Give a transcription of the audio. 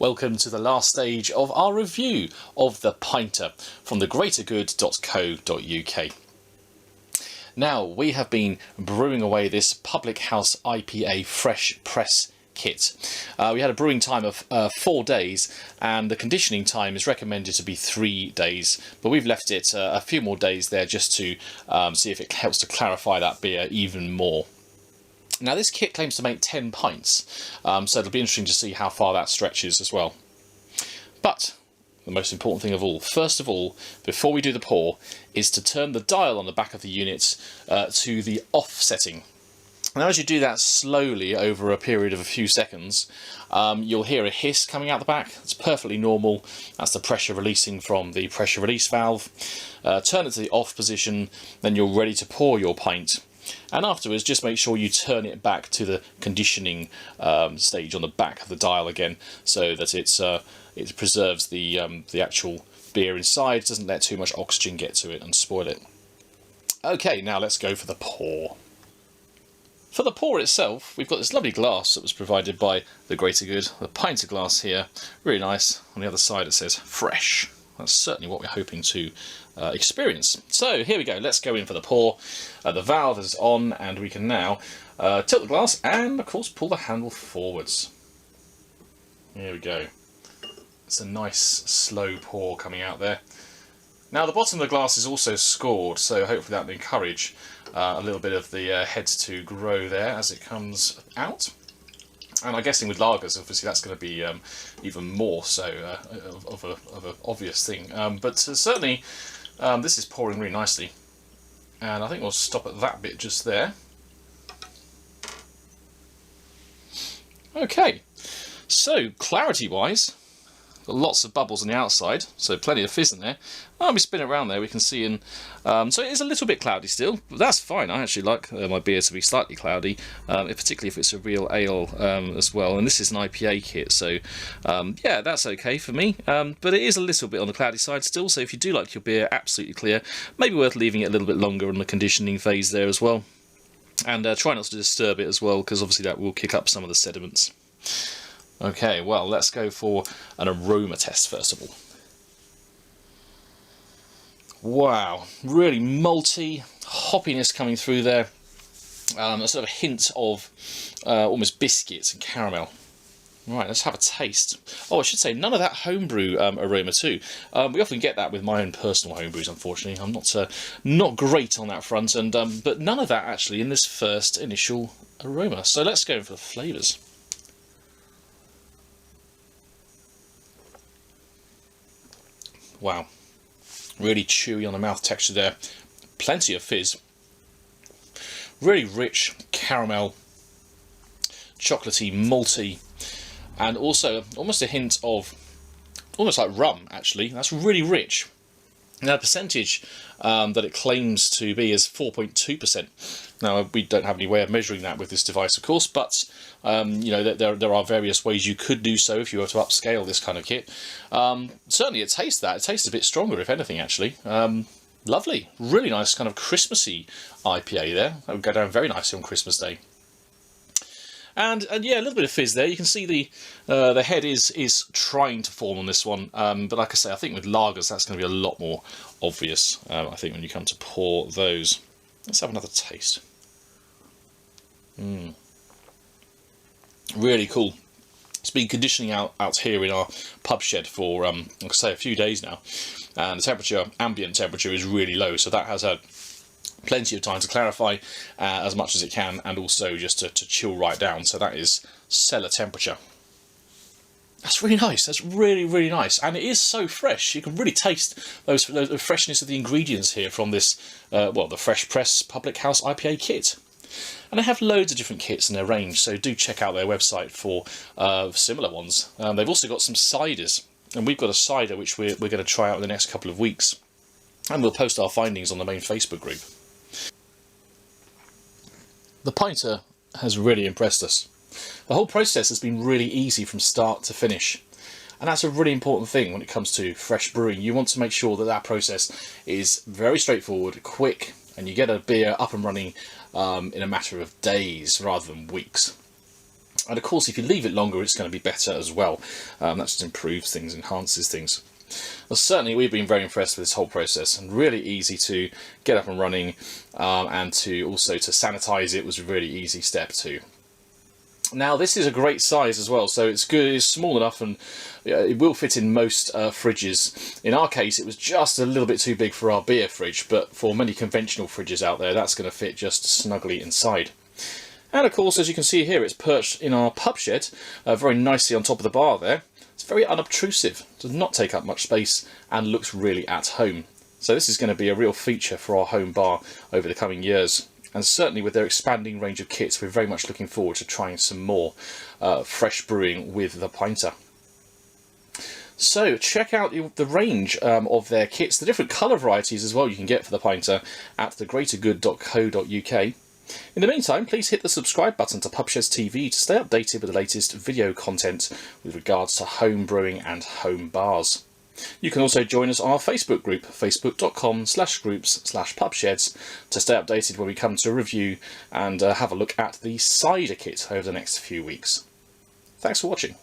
Welcome to the last stage of our review of the Pinter from thegreatergood.co.uk. Now, we have been brewing away this Public House IPA fresh press kit. We had a brewing time of 4 days, and the conditioning time is recommended to be 3 days, but we've left it a few more days there just to see if it helps to clarify that beer even more. Now, this kit claims to make 10 pints, so it'll be interesting to see how far that stretches as well. But the most important thing of all, first of all, before we do the pour, is to turn the dial on the back of the unit to the off setting. Now, as you do that slowly over a period of a few seconds, you'll hear a hiss coming out the back. It's perfectly normal. That's the pressure releasing from the pressure release valve. Turn it to the off position, then you're ready to pour your pint. And afterwards, just make sure you turn it back to the conditioning stage on the back of the dial again, so that it preserves the actual beer inside, doesn't let too much oxygen get to it and spoil it. Okay, now let's go for the pour. For the pour itself, we've got this lovely glass that was provided by the Greater Good, the Pinter glass here, really nice. On the other side it says fresh. That's certainly what we're hoping to experience. So here we go, let's go in for the pour. The valve is on, and we can now tilt the glass and of course pull the handle forwards. Here we go. It's a nice slow pour coming out there. Now, the bottom of the glass is also scored, so hopefully that will encourage a little bit of the head to grow there as it comes out. And I'm guessing with lagers, obviously that's going to be even more so of an obvious thing. But certainly this is pouring really nicely. And I think we'll stop at that bit just there. Okay, so clarity-wise, got lots of bubbles on the outside, so plenty of fizz in there. When we spin it around there, we can see in. So it is a little bit cloudy still, but that's fine. I actually like my beer to be slightly cloudy, particularly if it's a real ale as well. And this is an IPA kit, so yeah, that's okay for me. But it is a little bit on the cloudy side still, so if you do like your beer absolutely clear, maybe worth leaving it a little bit longer on the conditioning phase there as well. And try not to disturb it as well, because obviously that will kick up some of the sediments. Okay, well, let's go for an aroma test first of all. Wow, really malty, hoppiness coming through there. A sort of hint of almost biscuits and caramel. Right, let's have a taste. Oh, I should say, none of that homebrew aroma too. We often get that with my own personal homebrews, unfortunately. I'm not great on that front, and but none of that actually in this first initial aroma. So let's go for the flavours. Wow, really chewy on the mouth texture there, plenty of fizz, really rich caramel, chocolatey, malty, and also almost a hint of, almost like rum actually. That's really rich. Now, the percentage that it claims to be is 4.2%. Now, we don't have any way of measuring that with this device, of course, but you know, there are various ways you could do so if you were to upscale this kind of kit. Certainly, it tastes that. It tastes a bit stronger, if anything, actually. Lovely, really nice kind of Christmassy IPA there. That would go down very nicely on Christmas Day. And yeah, a little bit of fizz there. You can see the head is trying to form on this one, but like I say, I think with lagers that's going to be a lot more obvious. I think when you come to pour those. Let's have another taste. Really cool. It's been conditioning out here in our pub shed for like I say, a few days now, and the temperature, ambient temperature, is really low, so that has had plenty of time to clarify as much as it can, and also just to chill right down. So that is cellar temperature. That's really nice. That's really, really nice, and it is so fresh. You can really taste the freshness of the ingredients here from this, well, the Fresh Press Public House IPA kit. And they have loads of different kits in their range, so do check out their website for similar ones. They've also got some ciders, and we've got a cider which we're going to try out in the next couple of weeks, and we'll post our findings on the main Facebook group. The Pinter has really impressed us. The whole process has been really easy from start to finish, and that's a really important thing when it comes to fresh brewing. You want to make sure that that process is very straightforward, quick, and you get a beer up and running in a matter of days rather than weeks. And of course, if you leave it longer, it's going to be better as well. That just improves things, enhances things. Well, certainly we've been very impressed with this whole process, and really easy to get up and running, and to sanitize it was a really easy step too. Now this is a great size as well, so it's good, it's small enough, and it will fit in most fridges. In our case it was just a little bit too big for our beer fridge, but for many conventional fridges out there that's going to fit just snugly inside. And of course, as you can see here, it's perched in our pub shed very nicely on top of the bar there. It's very unobtrusive, does not take up much space, and looks really at home. So this is going to be a real feature for our home bar over the coming years. And certainly with their expanding range of kits, we're very much looking forward to trying some more fresh brewing with the Pinter. So check out the range of their kits, the different colour varieties as well you can get for the Pinter at thegreatergood.co.uk. In the meantime, please hit the subscribe button to Pubsheds TV to stay updated with the latest video content with regards to home brewing and home bars. You can also join us on our Facebook group, facebook.com/groups/pubsheds, to stay updated when we come to review and have a look at the cider kit over the next few weeks. Thanks for watching.